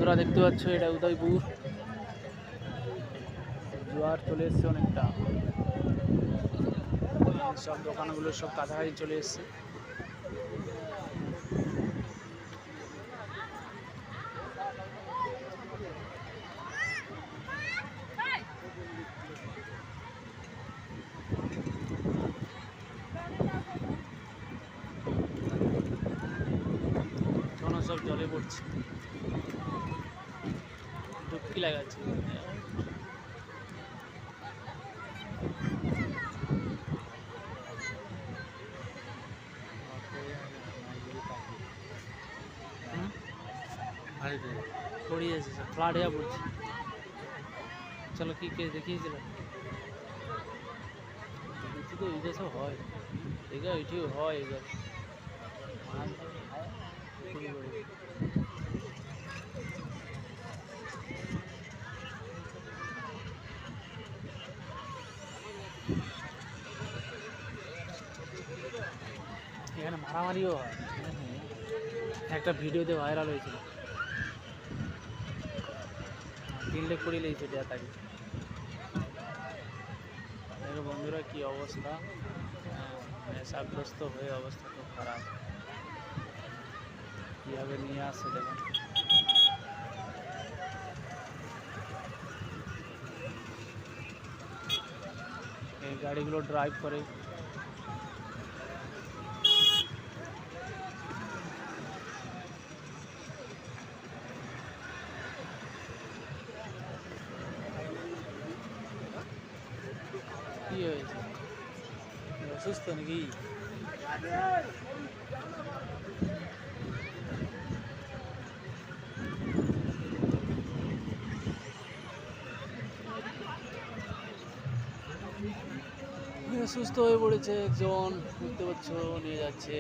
বন্ধুরা দেখতে পাচ্ছ এটা উদয়পুর, জোয়ার চলে এসছে অনেকটা, সব দোকানগুলো সব কাছাকাছি চলে এসছে। সব জলে পড়ছে, ডুবকি লাগাচ্ছে। পড়িয়েছে সব ফ্লাড হয়ে পড়ছে। চলো কি কে দেখিয়েছিল তো এইটা সব হয়, এগুলো এটিও হয় এগুলো এখানে মারামারিও হয়। একটা ভিডিওতে ভাইরাল হয়েছিল, কিনলে করে লেগেছে দেয়া তাকে। দেখো বন্ধুরা কি অবস্থা, নেশাগ্রস্ত হয়ে অবস্থা খুব খারাপ, কীভাবে নিয়ে আসছে দেখুন। এই গাড়িগুলো ড্রাইভ করে কি হয়েছে, অসুস্থ নাকি? সুস্থ হয়ে পড়েছে একজন, বুঝতে পারছো, নিয়ে যাচ্ছে।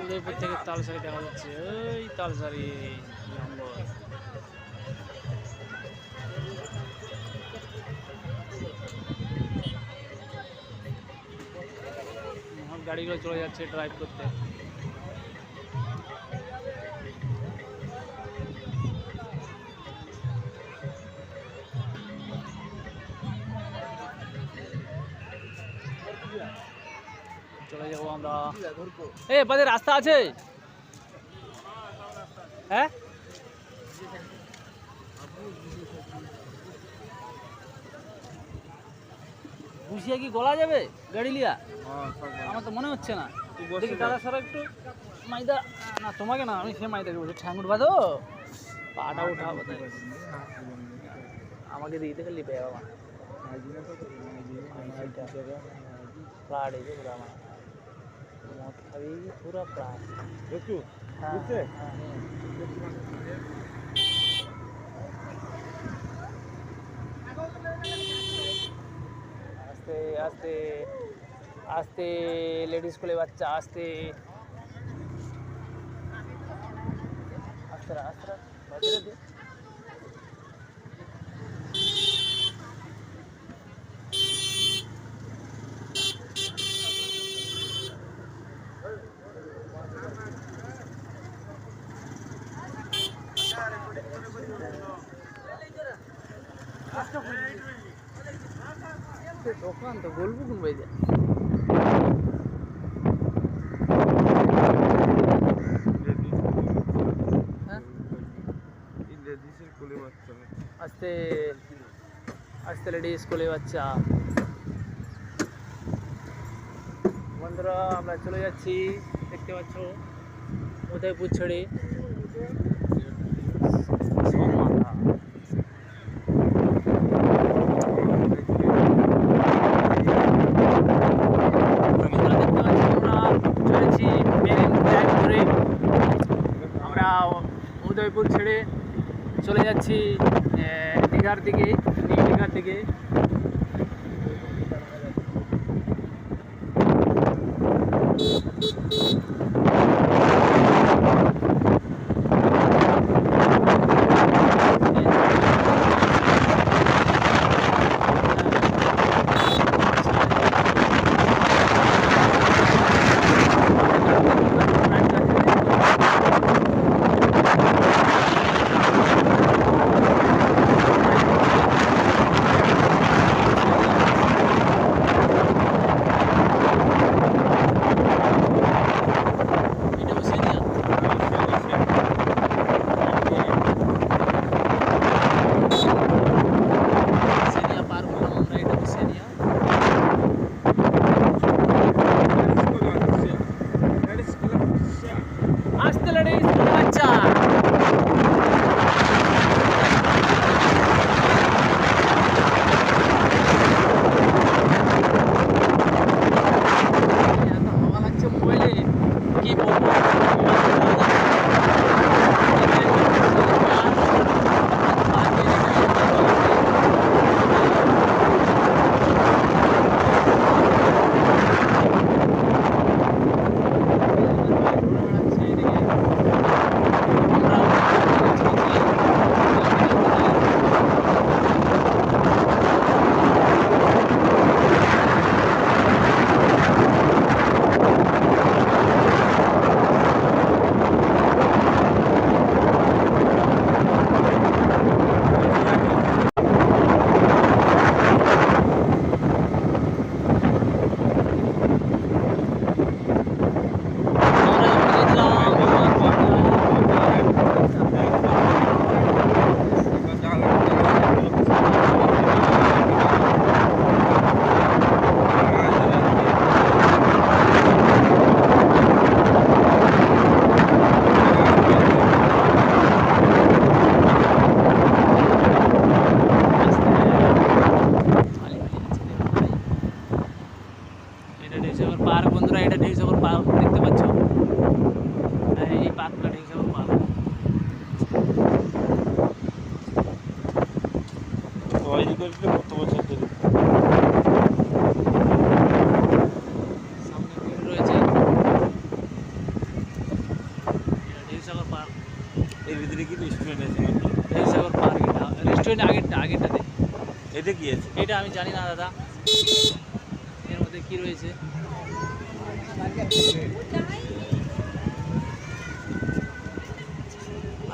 উদয়পুর থেকে তালসারি দেখা যাচ্ছে, ওই তালসারি জঙ্গল। গাড়িগুলো চলে যাচ্ছে ড্রাইভ করতে। চলে যাবো আমরা। এ বাদে রাস্তা আছে? হ্যাঁ বুঝিয়ে কি গলা যাবে গাড়ি লিয়া? আমার তো মনে হচ্ছে না। দেখি দাদা স্যার একটু মাইদা, না তোমাকে না, আমি সে মাইদাকে বলছি ঠ্যাঙ্গুর বাঁধো, পাটা উঠাবো, আমাকে দিতে গেলে লিপে যাবো। ফ্লাড এই যে পুরো আমার মদ খাবি পুরো ফ্লাড একটু। আস্তে আস্তে আস্তে লেডিস কোলে বাচ্চা, আস্তে আস্তে আস্তে বাচ্চারা দোকান তো বলবো কোন ভাই যায়। আস্তে আস্তে লেডিস কোলে বাচ্চা। বন্ধুরা আমরা চলে যাচ্ছি, দেখতে পাচ্ছ উদয়পুর ছেড়ে উদয়পুর ছেড়ে চলে যাচ্ছি দীঘার দিকে, নিউ দীঘার দিকে। লেডিস বাচ্চা এত হাওয়া লাগছে মোবাইলে কি বলবো পার্ক বন্ধুরা, এটা ঢেউসাগর পার্ক দেখতে পাচ্ছ, এই পার্কটা ঢেউসাগর পার্ক। সামনে ভিড় রয়েছে, ঢেউসাগর পার্ক। এর ভিতরে কি রেস্টুরেন্ট আছে? ঢেউসাগর পার্ক, এটা রেস্টুরেন্ট আগেরটাতে। এটা কি আছে? এটা আমি জানি না দাদা, এর মধ্যে কি রয়েছে।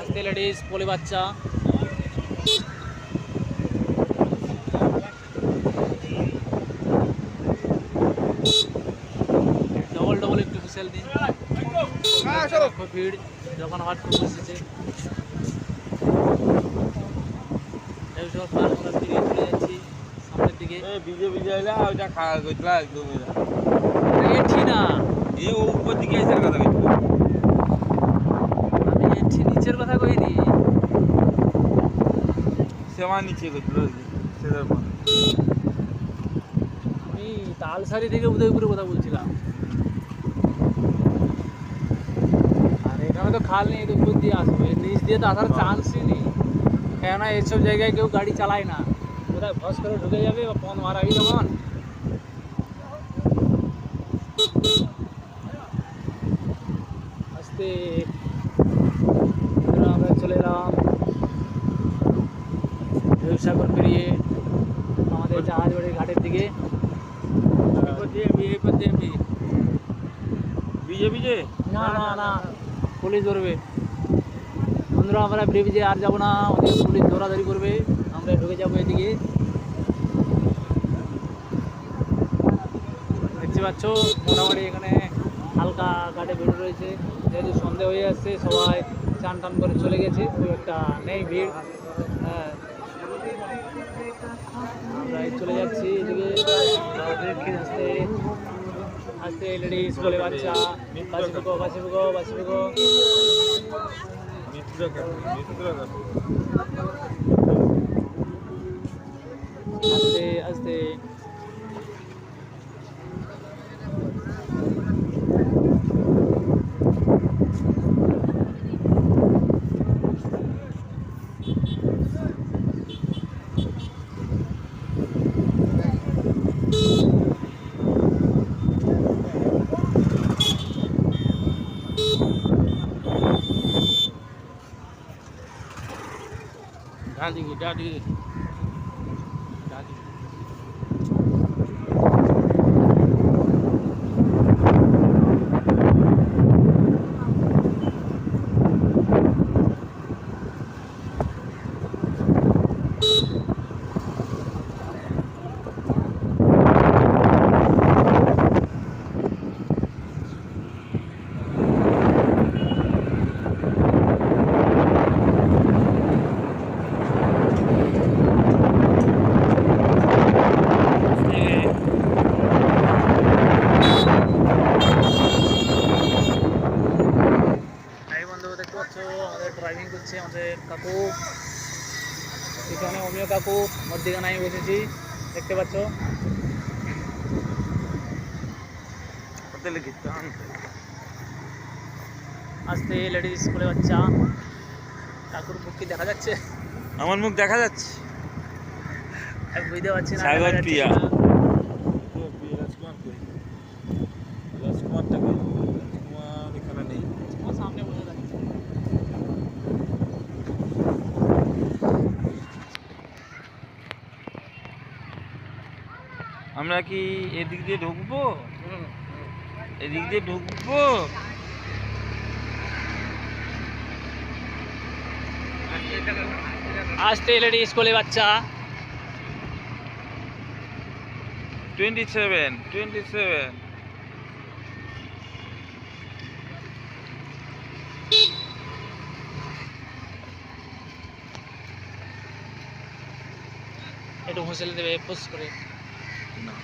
আজকে লেডিস পোলে বাচ্চা, ডবল একটু ফেসিয়াল দিন, খুব ভিড় যখন হট খুব বসেছে। আমরা ফিরে চলে যাচ্ছি সামনের দিকে। বিজে এলা ওইটা খাওয়া গেছিলা একদম এঠি না, এই উপর দিকে এসে কথা কইতো। আমি এঠি নিচের কথা কইনি, সেমা নিচে কইতো সেটার পর আমি তালসারি থেকে উদয়পুরের কথা বলছিলাম। আর এখানে তো খাল নেই, তো উপর দিয়ে আসবে, নিচ দিয়ে তো আসার চান্সই নেই, কেননা এইসব জায়গায় কেউ গাড়ি চালায় না, কোথায় ভস করে ঢুকে যাবে বা পন মারাবি তখন। আস্তে আমরা চলে এলাম ঢেউসাগর পেরিয়ে আমাদের জাহাজ বাড়ির ঘাটের দিকে। বিজে না না না, পুলিশ ধরবে বন্ধুরা, আমরা ব্রিজে আর যাবো না, ওদের পুলিশ ধরাধরি করবে, আমরা ঢুকে যাবো এদিকে। দেখতে পাচ্ছ মোটামুটি এখানে হালকা ঘাটে ভিড় রয়েছে, যেহেতু সন্ধে হয়ে আসছে, সবাই চান টান করে চলে গেছে, খুব একটা নেই ভিড়। হ্যাঁ, আমরা চলে যাচ্ছি এদিকে আস্তে আস্তে। লেডিস বলে বাচ্চা, বাসি বুকো। আস্তে আস্তে ডালি দেখতে পাচ্ছ আমাদের ড্রাইভিং করছে আমাদের কাকু, এখানে অমিয় কাকু, মধ্যিখানে আমি বসেছি দেখতে পাচ্ছ। হোটেলে গেছে আসতে লেডিস স্কুলে বাচ্চা। কাকুর মুখ কি দেখা যাচ্ছে? আমার মুখ দেখা যাচ্ছে। আমি বুঝতে পারছি না সাগর দেখা যাচ্ছে প্রিয়া। কিনা। রাজকুমার কই? রাজকুমারটা কই? রাজকুমার এখানে নেই। আমার সামনে বোঝা যাচ্ছে। আমরা কি এদিক দিয়ে ঢুকবো? এদিক দিয়ে ঢুকবো? আসতে লেডিস স্কুলে বাচ্চা। 27 একটু হুঁসেল দেবে ফুস করে। না